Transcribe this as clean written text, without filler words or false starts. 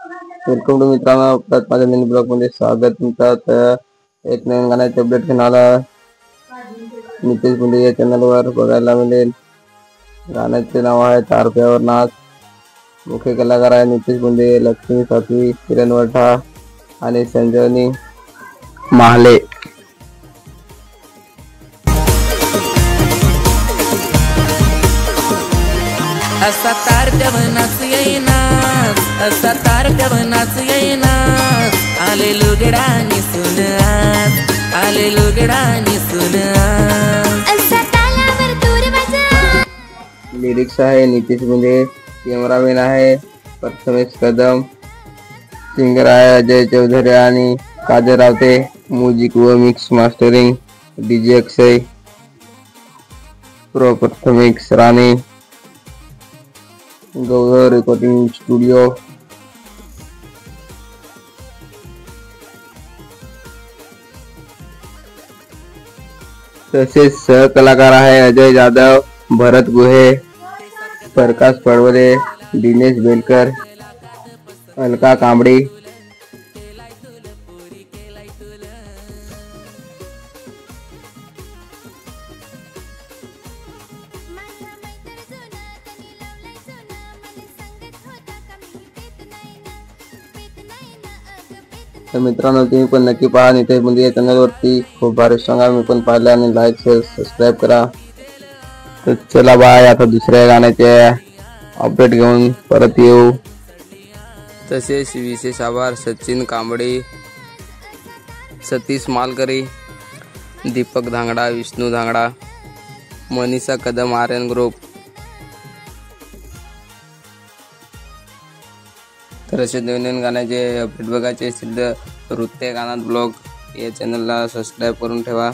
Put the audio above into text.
Welcome to मित्रांनो, परत माझ्या मिनी ब्लॉग मध्ये स्वागत तुमचं। तर एक नवीन गाण्याचे अपडेट घेऊन आला नितेश बुंदे या चॅनलवर बघायला मिळेल। गाण्याचे नाव आहे 4 रुपयावर नाच। मुख्य कलाकार आहे नितेश बुंदे, लक्ष्मी सातवी, किरण वठा आणि संजनी माहले। असा तारकवनाच येईना, असा तारकवनाच येईना, आले लुगडा निसून आज, आले लुगडा निसून आज, असा तालावर दूर वाजा। लिरिक्स आहे नितेश बुंदे, कॅमेरामॅन आहे प्रथमेश कदम, सिंगर आहे अजय चौधरी आणि काजल रावते, म्युझिक व मिक्स मास्टरिंग डीजे अक्षय, प्रो प्रथमेश राणे, गौरव रेकॉर्डिंग स्टुडिओ। तसेच सहकलाकार आहे अजय जाधव, भरत गुहे, प्रकाश पडवले, दिनेश बेलकर, अलका कांबडी। तर मित्रांनो, तुम्ही पण नक्की पहा नितेश बुंदे या चॅनलवरती खूप भारी सॉंग आहे, मी पण पाहिले आणि लाईक शेअर सबस्क्राईब करा। तर चला बाय, आता दुसऱ्या गाण्याचे अपडेट घेऊन परत येऊ। तसेच विशेष आभार सचिन कांबळे, सतीश मालकरी, दीपक धांगडा, विष्णू धांगडा, मनीषा कदम, आर्यन ग्रुप। तर असे नवीन गाण्याचे अपडेट बघायचे असेल तर नृत्य गाणं ब्लॉग या चॅनलला सबस्क्राईब करून ठेवा।